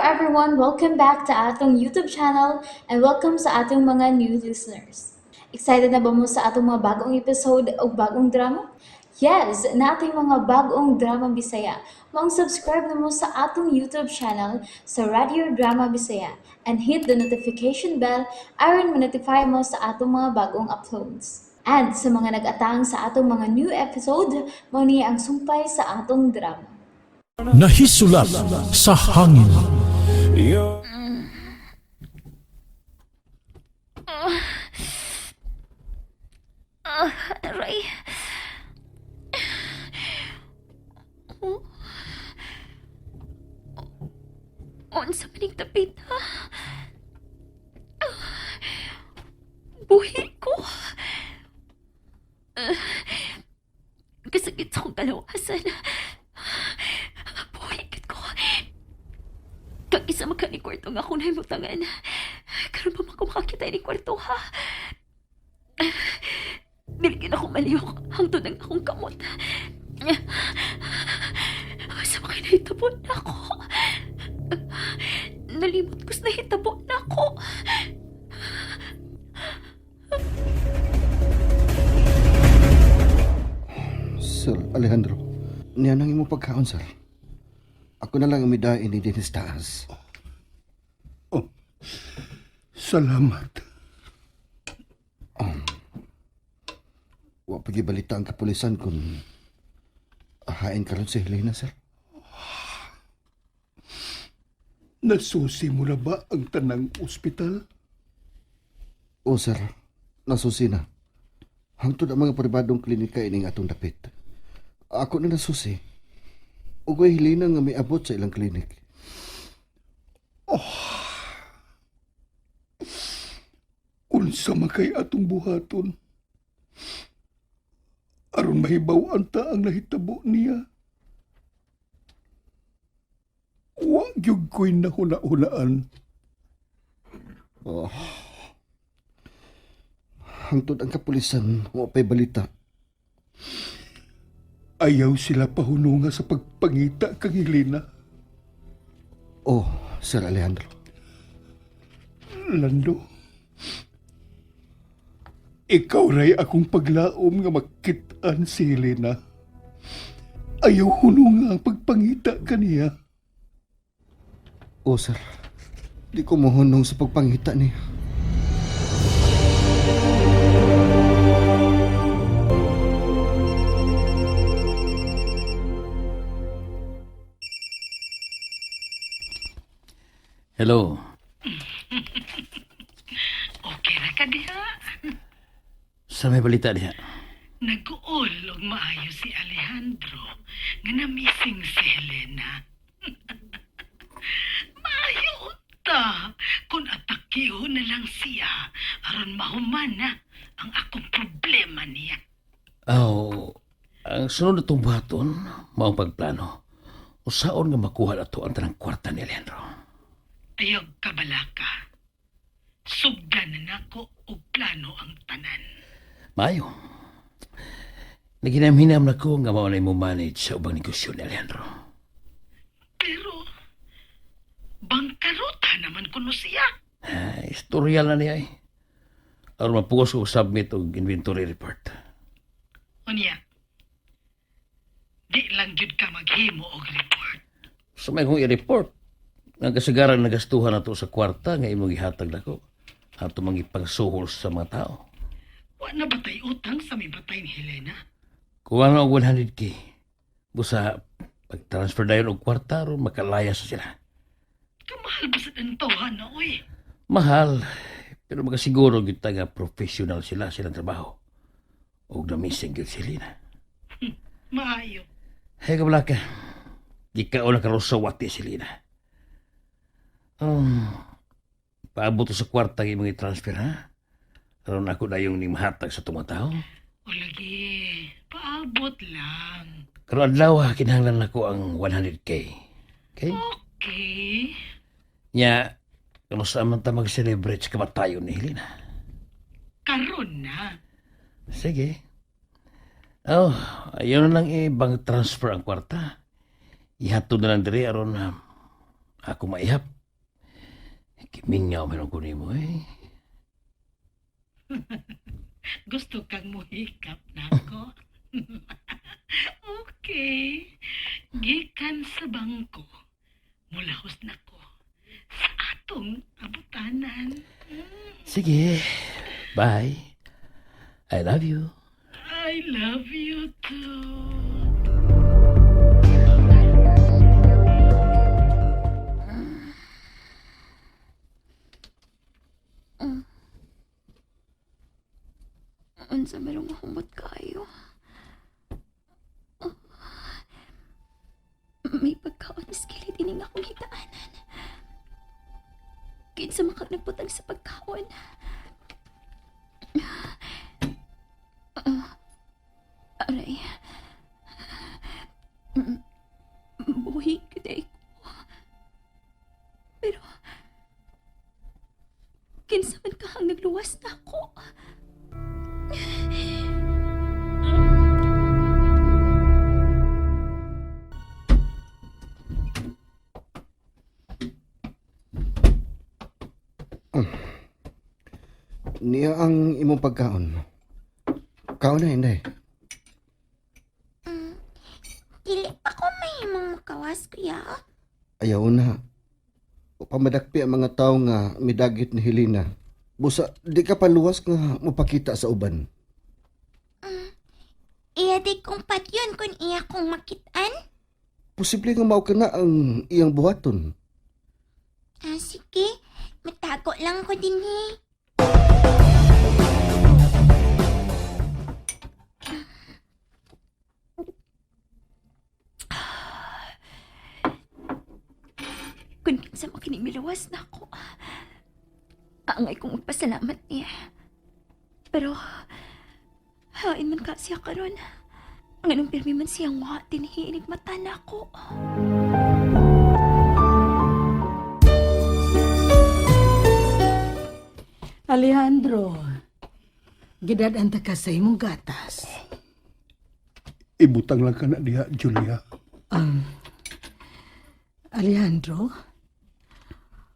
everyone, welcome back to atong YouTube channel and welcome sa atong mga new listeners. Excited na ba mo sa atong mga bagong episode o bagong drama? Yes, na ating mga bagong drama Bisaya. Subscribe na mo sa atong YouTube channel sa Radio Drama Bisaya and hit the notification bell aron ma-notify mo sa atong mga bagong uploads. And sa mga nag-atang sa atong mga new episode, mo niya ang sumpay sa atong drama. Nahisulat sa hangin. Aray. Unsa maning tapita? Buhi ko. Kasakit sa akong kalawasan. Buhigit ko. Kag isa maka ni kwarto nga akong nahimutangan. Karon pa man ko makakita ni kwarto ha. Diligin ako maliyok hangtod ang akong kamot. Sa mga nahitabot na ako. Nalimot ko sa nahitabot na ako. Sir Alejandro, niyan ang imo pagkaon, sir. Ako na lang umidain ni Dennis Taas. Salamat. Wa pagibalita ang kapulisan kung ahain karon si Helena, sir. Nasusi mo na ba ang tanang ospital? O, sir, nasusi na. Hangtod ang mga pribadong klinika ining atong dapit. Ako na nasusi. Ugay Helena nga may abot sa ilang klinik. Unsa makay atong buhaton? Aron mahibaw anta ang nahitabo niya. Wa gyud ko'y nahuna-hunaan. Hangtod ang kapulisan, wa pa'y balita. Ayaw sila pahununga sa pagpangita kang Helena. Oh, Sir Alejandro. Lando, ikaw ray akong paglaom nga makitaan si Helena. Ayaw hununga ang pagpangita kaniya. Oh, sir. Di ko mohunong sa pagpangita niya. Hello. Okay ra ka diha. Sa may balita diha? Nag-uol og maayo si Alejandro nga na-missing si Helena. Maayo unta kung atakiho na lang siya aron mahumana ang akong problema niya. Ang sunod na itong buhaton, maong pagplano. Usaon nga makuha na ito ang tanang kwarta ni Alejandro. Ayog kabalaka. Sugdan na nako og plano ang tanan. Maayo. Naginam-hinam na ko nga maunay mo manage sa ubang negosyo ni Alejandro. Pero bangkaruta naman kuno siya. Istoryal na niya eh. Aron mapugos ko submit og inventory report. Unya. Di lang jud ka maghimo og report. So may kong i-report. Ang kasagaran nagastuhan na to sa kwarta nga imong ihatag na ko. Ato mangipagsuhol sa mga tao. Wa na batay utang sa may batay ni Helena. Kuha na og 100K. Busa, pag-transfer na yun og kwarta, ron makalaya sa sila. Kamahal ba sa tantuhan na, uy? Mahal, pero magasiguro kita nga professional silang trabaho. Og na-missing yun sila na. Maayo. Hey, kablaka, gikao na karoon sa wati sila na. Paabot sa kwarta yung mga transfer, ha? Aron ako na yung mahatag sa tumatao. O lagi, paabot lang. Pero adlaw, kinahanglan ako ang 100K. Okay? Okay. Nya, kamusta man ta mag-celebrate sa kamatayon ni Helena? Karon na. Sige. Ayaw na lang ibang transfer ang kwarta. Ihatod na lang diri aron Ako maihap. Kimingaw meron ko nimo eh. Gusto kang muhikap nako. Okay. Gikan sa bangko. Mulahos nako sa atong abutanan. Sige. Bye. I love you. I love you too. Unsa merong mahumot kayo. Oh. May pagkaon is kilit ining akong higdaanan. Kinsa makag nagputag sa pagkaon. Aray. Buhi kaday ko. Pero kinsa man kahang nagluwas na ako. Niya ang imong pagkaon. Kaon na, Inday. Dili pa ko mahimong makawas, kuya. Ayaw na. Pamadakpi ang mga tao nga midagit ni Helena. Busa, di ka paluwas nga mapakita sa uban. Iya di kong patyon kung iya kong makitaan. Posible nga mao ka na ang iyang buhaton. Sige, matago lang ko din Kung kinsa makinimilawas na ako. Angay kong magpasalamat niya. Pero, hain man ka siya karon. Nganong pirmi man siyang wa tinihinig mata na ako. Alejandro, gidadanta ka sa imong gatas. Ibutang lang ka na diha, Julia. Alejandro,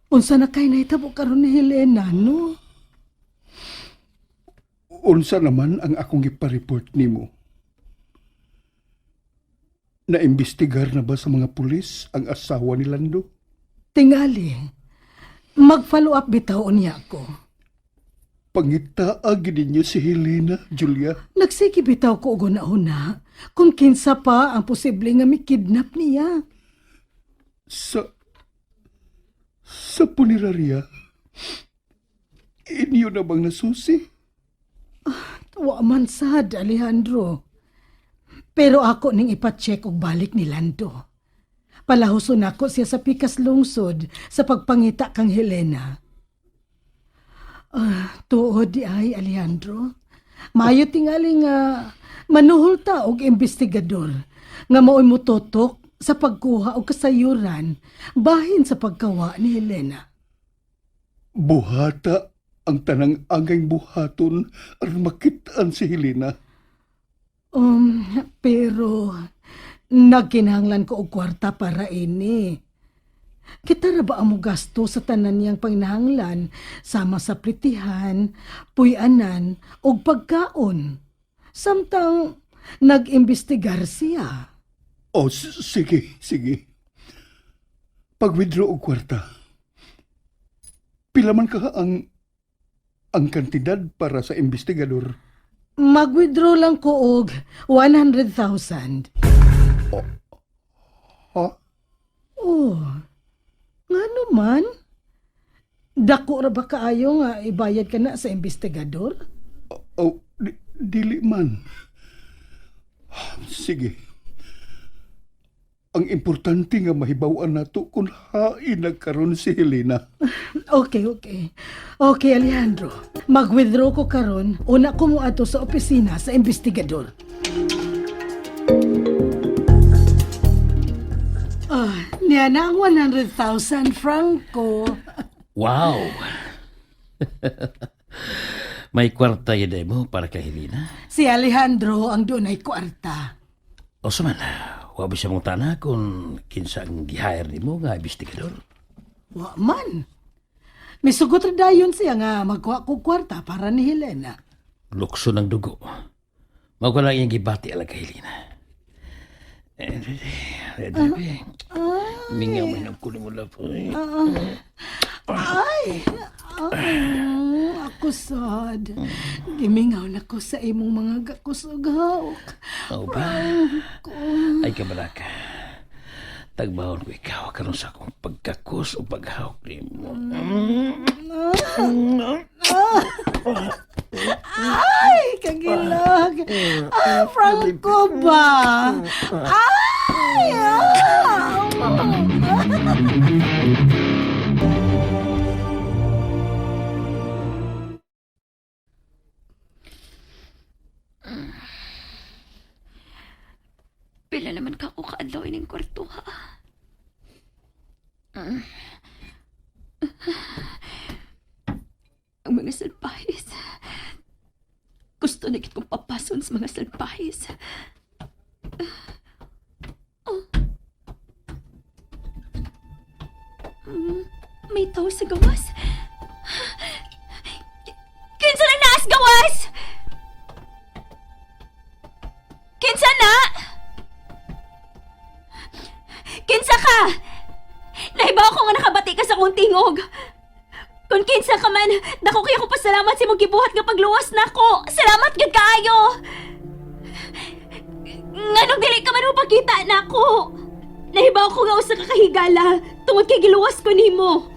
unsa na kay nahitabo karon ni Helena, no? Unsa naman ang akong ipareport nimo? Naimbestigar na ba sa mga pulis ang asawa ni Lando? Tingali, mag-follow up bitaw niya ako. Pangitaag ninyo si Helena, Julia. Nagsige bitaw ko og una kung kinsa pa ang posible nga mikidnap niya. Sa punerarya, inyo na bang nasusi? Wa man sad, Alejandro. Pero ako ning ipacheck og balik ni Lando. Palahuson ako siya sa pikas lungsod sa pagpangita kang Helena. Tuod di ay, Alejandro. Maayo tingali nga manuhol ta og investigador nga mao'y mutotok sa pagkuha og kasayuran bahin sa pagkawa ni Helena. Buhata ang tanang angay buhaton aron makitaan si Helena. Pero nagkinahanglan ko og kwarta para ini. Kita ra ba amo gasto sa tanan niyang panginahanglan sama sa plitihan, puy-anan ug pagkaon. Samtang nag-imbestigar siya. Oh, sige. Pag-withdraw og kwarta. Pila man ka ang kantidad para sa investigador? Mag-withdraw lang ko og 100,000. Ha? Oh, nga naman. Dako ra ba kaayo nga ibayad ka na sa investigador? Oh, dili man. Sige. Ang importante nga mahibaw-an nato kung hain nagkaroon si Helena. Okay. Okay, Alejandro. Mag-withdraw ko karon. Una ko mo ato sa opisina sa investigador. Niya na ang 100,000 franco. Wow! May kwarta yun mo para kay Helena. Si Alejandro ang doon ay kwarta. O saman, wabi siya mong tana kung kinsa ang gihire ni mo nga investigador. Wa man. Misugot rin dayon siya nga magkuha ko kwarta para ni Helena. Lukso ng dugo. Mao ko lang yung gibati ala kay Helena. Mingaw man ang kunin mo lang po. Ay, ako sad. Gimingaw na ko sa imong mga gakusagaw. Oo ba? Ay kabalaka. Tagbahon ko ikaw karon sa akong pagkakus o paghawak ni mo. Ay, kagilag. Franco ba? Ay, Pila naman ka ko kaadlaw ining kwarto ha. Ang mga salpahis. Gusto na kong papason sa mga salpahis. May tao sa gawas. Kinsa na naas gawas? Kinsa na? Kinsa ka? Nahibaw ko nga nakabati ka sa kong tingog. Kung kinsa ka man, dako kaya ko pasalamat sa mong gibuhat nga pagluwas na ko. Salamat gud kaayo. Nganong dili ka man upakita na ako. Nahibaw ko nga usa ka kahigala tungod kay giluwas ko nimo.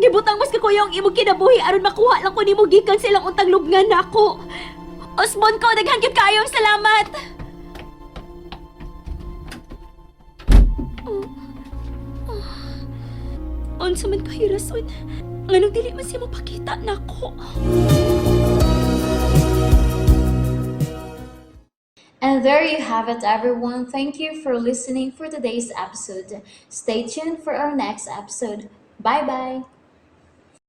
Gibutang mas kakuya ang imong kinabuhi aron makuha lang ko nimo gikan sa ilang untang lubngan nako. Osmond ko, daghan gyud kaayo ang salamat. Unsa man kahirason, nganong dili man siya mapakita nako. And there you have it, everyone. Thank you for listening for today's episode. Stay tuned for our next episode. Bye bye.